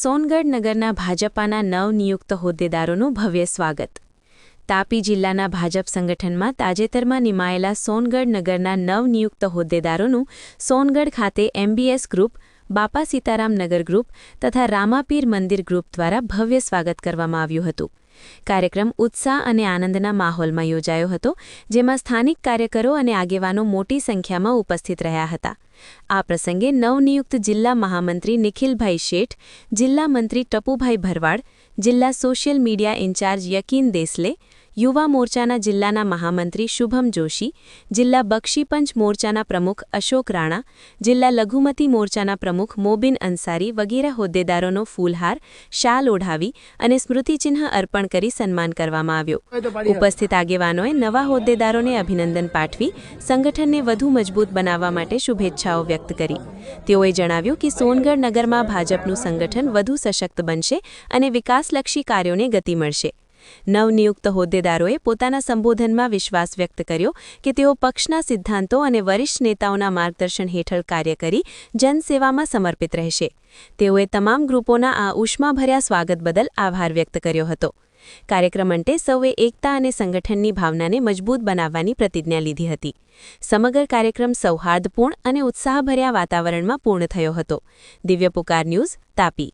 સોનગઢ નગરના ભાજપાના નવનિયુક્ત હોદ્દેદારોનું ભવ્ય સ્વાગત। તાપી જિલ્લાના ભાજપ સંગઠનમાં તાજેતરમાં નિમાયેલા સોનગઢ નગરના નવનિયુક્ત હોદ્દેદારોનું સોનગઢ ખાતે MBS ગ્રુપ, બાપા સીતારામ નગર ગ્રુપ તથા રામાપીર મંદિર ગ્રુપ દ્વારા ભવ્ય સ્વાગત કરવામાં આવ્યું હતું। કાર્યક્રમ ઉત્સાહ અને આનંદના માહોલમાં યોજાયો હતો, જેમાં સ્થાનિક કાર્યકરો અને આગેવાનો મોટી સંખ્યામાં ઉપસ્થિત રહ્યા હતા। આ પ્રસંગે નવનિયુક્ત જિલ્લા મહામંત્રી નિખિલભાઈ શેઠ, જિલ્લા મંત્રી ટપુભાઈ ભરવાડ, જિલ્લા સોશિયલ મીડિયા ઇન્ચાર્જ યકીન દેસલે, યુવા મોરચાના જિલ્લાના મહામંત્રી શુભમ જોશી, જિલ્લા બક્ષીપંચ મોરચાના પ્રમુખ અશોક રાણા, જિલ્લા લઘુમતી મોરચાના પ્રમુખ મોબિન અંસારી વગેરે હોદ્દેદારોનો ફૂલહાર, શાલ ઓઢાવી અને સ્મૃતિચિહ્ન અર્પણ કરી સન્માન કરવામાં આવ્યો। ઉપસ્થિત આગેવાનોએ નવા હોદ્દેદારોને અભિનંદન પાઠવી સંગઠનને વધુ મજબૂત બનાવવા માટે શુભેચ્છાઓ વ્યક્ત કરી। તેઓએ જણાવ્યું કે સોનગઢ નગરમાં ભાજપનું સંગઠન વધુ સશક્ત બનશે અને વિકાસલક્ષી કાર્યોને ગતિ મળશે। નવનિયુક્ત હોદ્દેદારોએ પોતાના સંબોધનમાં વિશ્વાસ વ્યક્ત કર્યો કે તેઓ પક્ષના સિદ્ધાંતો અને વરિષ્ઠ નેતાઓના માર્ગદર્શન હેઠળ કાર્ય કરી જનસેવામાં સમર્પિત રહેશે। તેઓએ તમામ ગ્રુપોના આ ઉષ્માભર્યા સ્વાગત બદલ આભાર વ્યક્ત કર્યો હતો। કાર્યક્રમ અંતે સૌએ એકતા અને સંગઠનની ભાવનાને મજબૂત બનાવવાની પ્રતિજ્ઞા લીધી હતી। સમગ્ર કાર્યક્રમ સૌહાર્દપૂર્ણ અને ઉત્સાહભર્યા વાતાવરણમાં પૂર્ણ થયો હતો। દિવ્ય પુકાર ન્યૂઝ, તાપી।